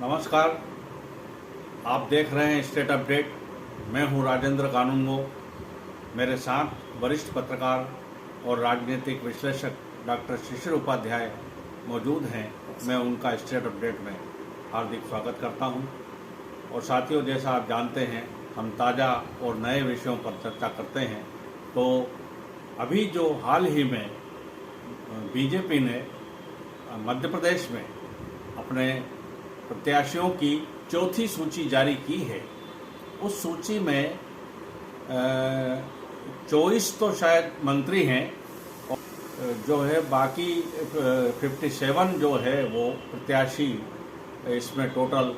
नमस्कार, आप देख रहे हैं स्टेट अपडेट। मैं हूं राजेंद्र कानूनगो। मेरे साथ वरिष्ठ पत्रकार और राजनीतिक विश्लेषक डॉक्टर शिशिर उपाध्याय मौजूद हैं। मैं उनका स्टेट अपडेट में हार्दिक स्वागत करता हूं। और साथियों, जैसा आप जानते हैं, हम ताज़ा और नए विषयों पर चर्चा करते हैं। तो अभी जो हाल ही में बीजेपी ने मध्य प्रदेश में अपने प्रत्याशियों की चौथी सूची जारी की है। उस सूची में 24 तो शायद मंत्री हैं और जो है बाकी 57 जो है वो प्रत्याशी इसमें टोटल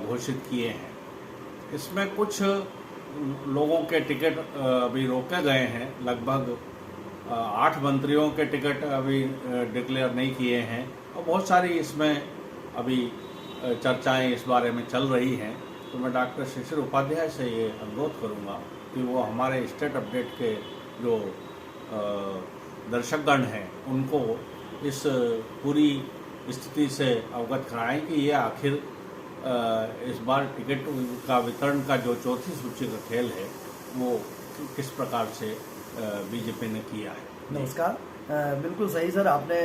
घोषित किए हैं। इसमें कुछ लोगों के टिकट अभी रोके गए हैं। लगभग 8 मंत्रियों के टिकट अभी डिक्लेयर नहीं किए हैं और बहुत सारी इसमें अभी चर्चाएं इस बारे में चल रही हैं। तो मैं डॉक्टर शिशिर उपाध्याय से ये अनुरोध करूंगा कि वो हमारे स्टेट अपडेट के जो दर्शकगण हैं उनको इस पूरी स्थिति से अवगत कराएं कि ये आखिर इस बार टिकट का वितरण का जो चौथी सूची का खेल है वो किस प्रकार से बीजेपी ने किया है। नमस्कार। बिल्कुल सही सर, आपने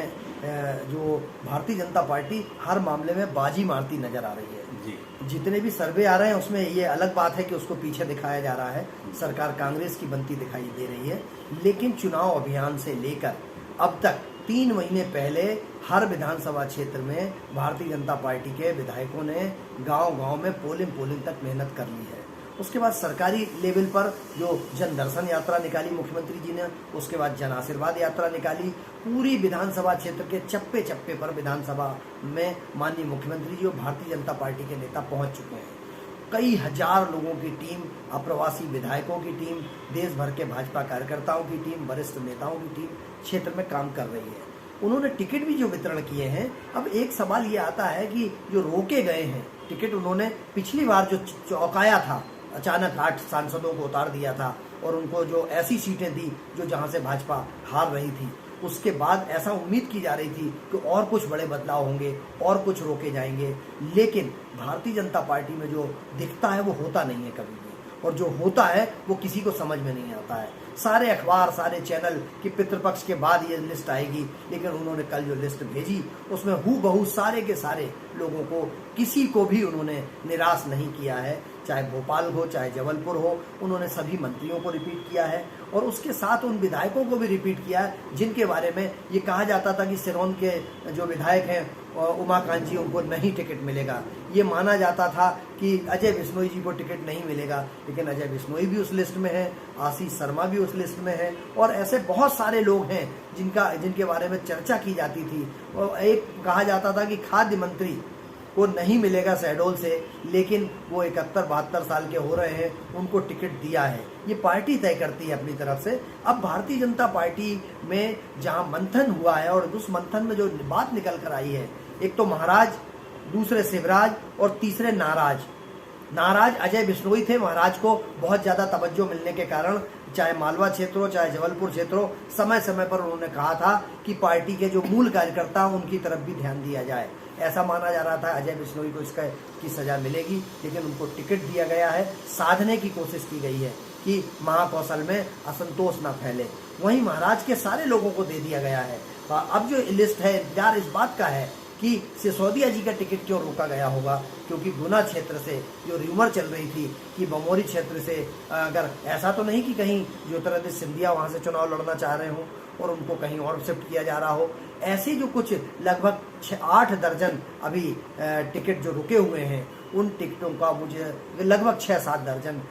जो भारतीय जनता पार्टी हर मामले में बाजी मारती नजर आ रही है जी। जितने भी सर्वे आ रहे हैं उसमें ये अलग बात है कि उसको पीछे दिखाया जा रहा है, सरकार कांग्रेस की बनती दिखाई दे रही है। लेकिन चुनाव अभियान से लेकर अब तक 3 महीने पहले हर विधानसभा क्षेत्र में भारतीय जनता पार्टी के विधायकों ने गांव-गांव में पोलिंग तक मेहनत कर ली है। उसके बाद सरकारी लेवल पर जो जन दर्शन यात्रा निकाली मुख्यमंत्री जी ने, उसके बाद जन आशीर्वाद यात्रा निकाली। पूरी विधानसभा क्षेत्र के चप्पे चप्पे पर विधानसभा में माननीय मुख्यमंत्री जी और भारतीय जनता पार्टी के नेता पहुंच चुके हैं। कई हजार लोगों की टीम, अप्रवासी विधायकों की टीम, देश भर के भाजपा कार्यकर्ताओं की टीम, वरिष्ठ नेताओं की टीम क्षेत्र में काम कर रही है। उन्होंने टिकट भी जो वितरण किए हैं। अब एक सवाल ये आता है कि जो रोके गए हैं टिकट, उन्होंने पिछली बार जो चौंकाया था, अचानक 8 सांसदों को उतार दिया था और उनको जो ऐसी सीटें दी जो जहां से भाजपा हार रही थी, उसके बाद ऐसा उम्मीद की जा रही थी कि और कुछ बड़े बदलाव होंगे और कुछ रोके जाएंगे। लेकिन भारतीय जनता पार्टी में जो दिखता है वो होता नहीं है कभी भी, और जो होता है वो किसी को समझ में नहीं आता है। सारे अखबार, सारे चैनल कि पितृपक्ष के बाद ये लिस्ट आएगी, लेकिन उन्होंने कल जो लिस्ट भेजी उसमें हूबहू सारे के सारे लोगों को, किसी को भी उन्होंने निराश नहीं किया है। चाहे भोपाल हो, चाहे जबलपुर हो, उन्होंने सभी मंत्रियों को रिपीट किया है और उसके साथ उन विधायकों को भी रिपीट किया है जिनके बारे में ये कहा जाता था कि सिरोन के जो विधायक हैं उमाकांत जी, उनको नहीं टिकट मिलेगा। ये माना जाता था कि अजय बिश्नोई जी को टिकट नहीं मिलेगा, लेकिन अजय बिश्नोई भी उस लिस्ट में है, आशीष शर्मा भी उस लिस्ट में है और ऐसे बहुत सारे लोग हैं जिनके बारे में चर्चा की जाती थी। और एक कहा जाता था कि खाद्य मंत्री को नहीं मिलेगा शहडोल से, लेकिन वो 71-72 साल के हो रहे हैं, उनको टिकट दिया है। ये पार्टी तय करती है अपनी तरफ से। अब भारतीय जनता पार्टी में जहां मंथन हुआ है और उस मंथन में जो बात निकल कर आई है, एक तो महाराज, दूसरे शिवराज और तीसरे नाराज अजय बिश्नोई थे। महाराज को बहुत ज्यादा तवज्जो मिलने के कारण, चाहे मालवा क्षेत्र हो, चाहे जबलपुर क्षेत्र हो, समय समय पर उन्होंने कहा था कि पार्टी के जो मूल कार्यकर्ता उनकी तरफ भी ध्यान दिया जाए। ऐसा माना जा रहा था अजय बिश्नोई को इसकी सजा मिलेगी, लेकिन उनको टिकट दिया गया है। साधने की कोशिश की गई है कि महाकौशल में असंतोष न फैले। वहीं महाराज के सारे लोगों को दे दिया गया है। अब जो लिस्ट है, इंतजार इस बात का है कि सिसोदिया जी का टिकट क्यों रोका गया होगा, क्योंकि गुना क्षेत्र से जो र्यूमर चल रही थी कि बमोरी क्षेत्र से, अगर ऐसा तो नहीं कि कहीं ज्योतिरादित्य सिंधिया वहां से चुनाव लड़ना चाह रहे हो और उनको कहीं और शिफ्ट किया जा रहा हो, ऐसे जो कुछ लगभग 8 दर्जन अभी टिकट जो रुके हुए हैं, उन टिकटों का मुझे लगभग 6-7 दर्जन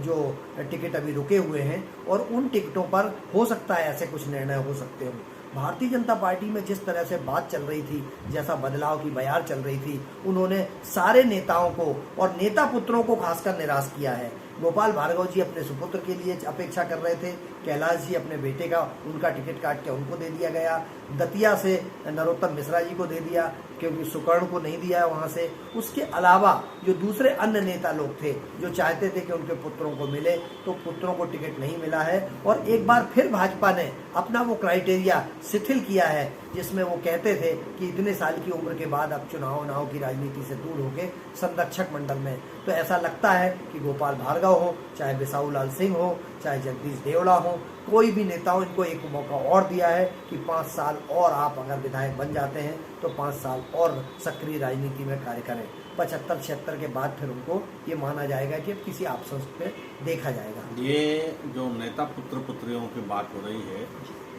जो टिकट अभी रुके हुए हैं और उन टिकटों पर हो सकता है ऐसे कुछ निर्णय हो सकते हो। भारतीय जनता पार्टी में जिस तरह से बात चल रही थी, जैसा बदलाव की बयार चल रही थी, उन्होंने सारे नेताओं को और नेता पुत्रों को खासकर निराश किया है। गोपाल भार्गव जी अपने सुपुत्र के लिए अपेक्षा कर रहे थे, कैलाश जी अपने बेटे का उनका टिकट काट के उनको दे दिया गया, दतिया से नरोत्तम मिश्रा जी को दे दिया क्योंकि सुकर्ण को नहीं दिया है वहाँ से। उसके अलावा जो दूसरे अन्य नेता लोग थे जो चाहते थे कि उनके पुत्रों को मिले, तो पुत्रों को टिकट नहीं मिला है। और एक बार फिर भाजपा ने अपना वो क्राइटेरिया शिथिल किया है जिसमें वो कहते थे कि इतने साल की उम्र के बाद अब चुनाव की राजनीति से दूर होके संरक्षक मंडल में। तो ऐसा लगता है कि गोपाल भार्गव हो, चाहे बिसाहू लाल सिंह हो, चाहे जगदीश देवड़ा हो, कोई भी नेता हो, इनको एक मौका और दिया है कि 5 साल और आप अगर विधायक बन जाते हैं तो 5 साल और सक्रिय राजनीति में कार्य करें। 75-76 के बाद फिर उनको ये माना जाएगा कि अब किसी ऑप्शन पे देखा जाएगा। ये जो नेता पुत्र पुत्रियों की बात हो रही है,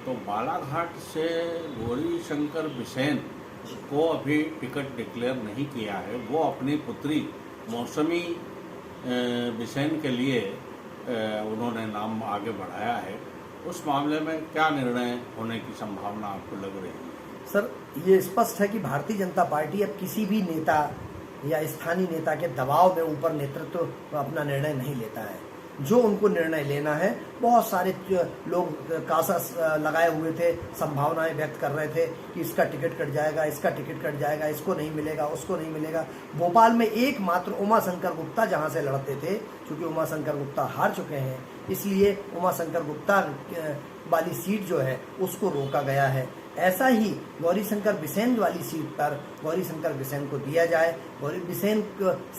तो बालाघाट से गौरी शंकर बिसेन को अभी टिकट डिक्लेयर नहीं किया है। वो अपनी पुत्री मौसमी बिसेन के लिए उन्होंने नाम आगे बढ़ाया है। उस मामले में क्या निर्णय होने की संभावना आपको लग रही है? सर, ये स्पष्ट है कि भारतीय जनता पार्टी अब किसी भी नेता या स्थानीय नेता के दबाव में ऊपर नेतृत्व अपना निर्णय नहीं लेता है। जो उनको निर्णय लेना है, बहुत सारे लोग कासा लगाए हुए थे, संभावनाएं व्यक्त कर रहे थे कि इसका टिकट कट जाएगा, इसका टिकट कट जाएगा, इसको नहीं मिलेगा, उसको नहीं मिलेगा। भोपाल में एकमात्र उमा शंकर गुप्ता जहां से लड़ते थे, क्योंकि उमा शंकर गुप्ता हार चुके हैं, इसलिए उमा शंकर गुप्ता वाली सीट जो है उसको रोका गया है। ऐसा ही गौरी शंकर बिसेन वाली सीट पर गौरी शंकर बिसेन को दिया जाए। गौरी बिसेन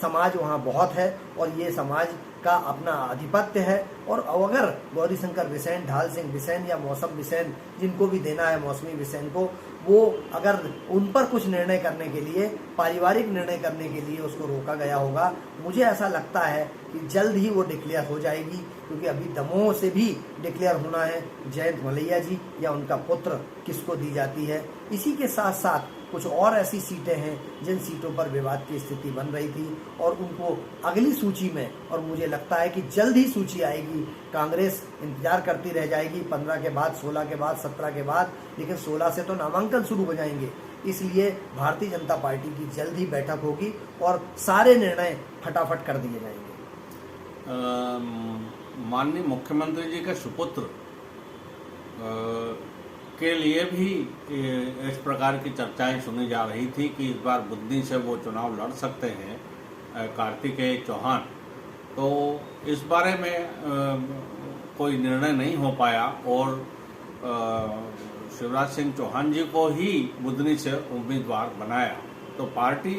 समाज वहाँ बहुत है और ये समाज का अपना आधिपत्य है। और अगर गौरी शंकर बिसेन, ढाल सिंह बिसेन या मौसम बिसेन, जिनको भी देना है मौसमी बिसेन को, वो अगर उन पर कुछ निर्णय करने के लिए, पारिवारिक निर्णय करने के लिए उसको रोका गया होगा, मुझे ऐसा लगता है कि जल्द ही वो डिक्लेयर हो जाएगी। क्योंकि अभी दमोह से भी डिक्लेयर होना है जयंत मलैया जी या उनका पुत्र किसको दी जाती है। इसी के साथ साथ कुछ और ऐसी सीटें हैं जिन सीटों पर विवाद की स्थिति बन रही थी और उनको अगली सूची में, और मुझे लगता है कि जल्द ही सूची आएगी। कांग्रेस इंतजार करती रह जाएगी 15 के बाद, 16 के बाद, 17 के बाद, लेकिन 16 से तो नामांकन शुरू हो जाएंगे। इसलिए भारतीय जनता पार्टी की जल्द ही बैठक होगी और सारे निर्णय फटाफट कर दिए जाएंगे। माननीय मुख्यमंत्री जी के सुपुत्र के लिए भी इस प्रकार की चर्चाएं सुनी जा रही थी कि इस बार बुद्धि से वो चुनाव लड़ सकते हैं, कार्तिकेय चौहान। तो इस बारे में कोई निर्णय नहीं हो पाया और शिवराज सिंह चौहान जी को ही बुधनी से उम्मीदवार बनाया। तो पार्टी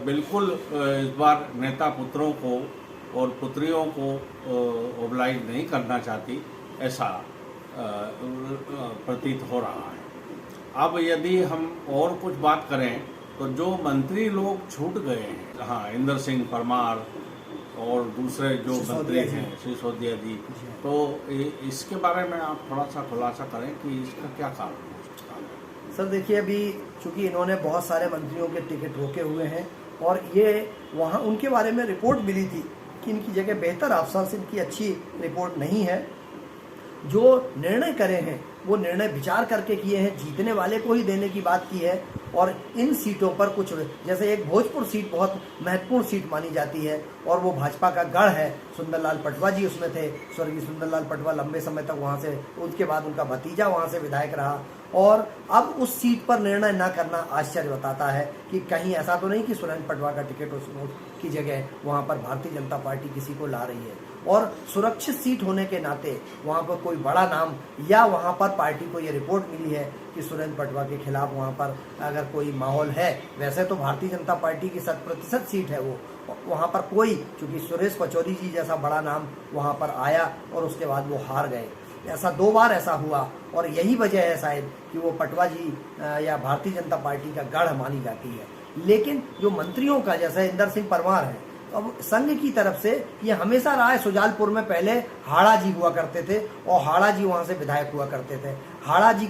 बिल्कुल इस बार नेता पुत्रों को और पुत्रियों को ओबलाइज नहीं करना चाहती, ऐसा प्रतीत हो रहा है। अब यदि हम और कुछ बात करें तो जो मंत्री लोग छूट गए हैं, हाँ, इंदर सिंह परमार और दूसरे जो मंत्री हैं, सिसोदिया जी, तो इसके बारे में आप थोड़ा सा खुलासा करें कि इसका क्या कारण हो सकता है? सर देखिए, अभी चूंकि इन्होंने बहुत सारे मंत्रियों के टिकट रोके हुए हैं और ये वहाँ उनके बारे में रिपोर्ट मिली थी कि इनकी जगह बेहतर अफसर, इनकी अच्छी रिपोर्ट नहीं है। जो निर्णय करे हैं वो निर्णय विचार करके किए हैं, जीतने वाले को ही देने की बात की है। और इन सीटों पर कुछ, जैसे एक भोजपुर सीट बहुत महत्वपूर्ण सीट मानी जाती है और वो भाजपा का गढ़ है। सुंदरलाल पटवा जी उसमें थे, स्वर्गीय सुंदरलाल पटवा लंबे समय तक वहाँ से, उसके बाद उनका भतीजा वहाँ से विधायक रहा। और अब उस सीट पर निर्णय न करना आश्चर्य बताता है कि कहीं ऐसा तो नहीं कि सुरेंद्र पटवा का टिकट की जगह वहाँ पर भारतीय जनता पार्टी किसी को ला रही है। और सुरक्षित सीट होने के नाते वहाँ पर कोई बड़ा नाम, या वहाँ पर पार्टी को ये रिपोर्ट मिली है कि सुरेंद्र पटवा के खिलाफ वहाँ पर अगर कोई माहौल है, वैसे तो भारतीय जनता पार्टी की 100% सीट है वो, वहाँ पर कोई, चूंकि सुरेश पचौरी जी जैसा बड़ा नाम वहाँ पर आया और उसके बाद वो हार गए। ऐसा 2 बार ऐसा हुआ और यही वजह है शायद कि वो पटवा जी या भारतीय जनता पार्टी का गढ़ मानी जाती है। लेकिन जो मंत्रियों का, जैसे इंदर सिंह परमार है, अब संघ की तरफ से ये हमेशा रहा है, सुजालपुर में पहले हाड़ा जी हुआ करते थे और हाड़ा जी वहाँ से विधायक हुआ करते थे। हाड़ा जी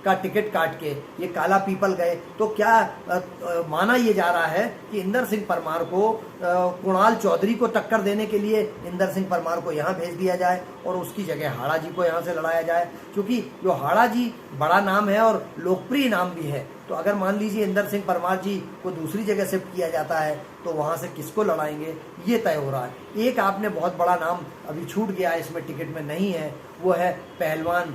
का टिकट काट के ये काला पीपल गए, तो क्या माना ये जा रहा है कि इंदर सिंह परमार को, कुणाल चौधरी को टक्कर देने के लिए इंदर सिंह परमार को यहाँ भेज दिया जाए और उसकी जगह हाड़ा जी को यहाँ से लड़ाया जाए। क्योंकि जो हाड़ा जी बड़ा नाम है और लोकप्रिय नाम भी है, तो अगर मान लीजिए इंदर सिंह परमार जी को दूसरी जगह शिफ्ट किया जाता है तो वहाँ से किसको लड़ाएंगे, ये तय हो रहा है। एक आपने बहुत बड़ा नाम अभी छूट गया है, इसमें टिकट में नहीं है, वो है पहलवान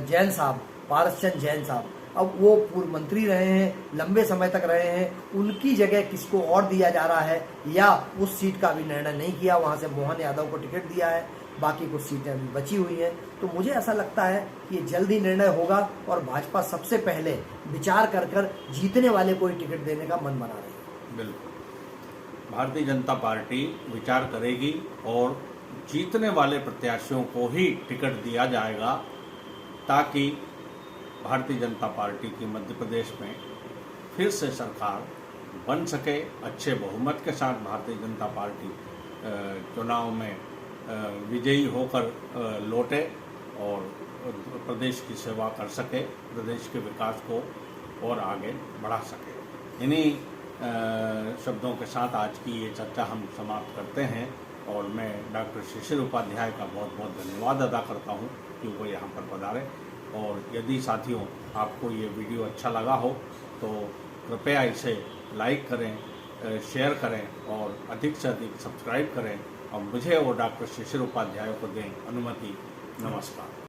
जैन साहब, पारस चंद जैन साहब। अब वो पूर्व मंत्री रहे हैं, लंबे समय तक रहे हैं, उनकी जगह किसको और दिया जा रहा है या उस सीट का भी निर्णय नहीं किया, वहाँ से मोहन यादव को टिकट दिया है, बाकी कुछ सीटें अभी बची हुई हैं। तो मुझे ऐसा लगता है कि ये जल्द ही निर्णय होगा और भाजपा सबसे पहले विचार कर जीतने वाले को ही टिकट देने का मन बना रही है। बिल्कुल, भारतीय जनता पार्टी विचार करेगी और जीतने वाले प्रत्याशियों को ही टिकट दिया जाएगा, ताकि भारतीय जनता पार्टी की मध्य प्रदेश में फिर से सरकार बन सके। अच्छे बहुमत के साथ भारतीय जनता पार्टी चुनाव में विजयी होकर लौटे और प्रदेश की सेवा कर सके, प्रदेश के विकास को और आगे बढ़ा सके। इन्हीं शब्दों के साथ आज की ये चर्चा हम समाप्त करते हैं और मैं डॉक्टर शिशिर उपाध्याय का बहुत बहुत धन्यवाद अदा करता हूँ कि वो यहाँ पर पधारे। और यदि साथियों आपको ये वीडियो अच्छा लगा हो तो कृपया इसे लाइक करें, शेयर करें और अधिक से अधिक सब्सक्राइब करें और मुझे और डॉक्टर शिशिर उपाध्याय को दें अनुमति। नमस्कार।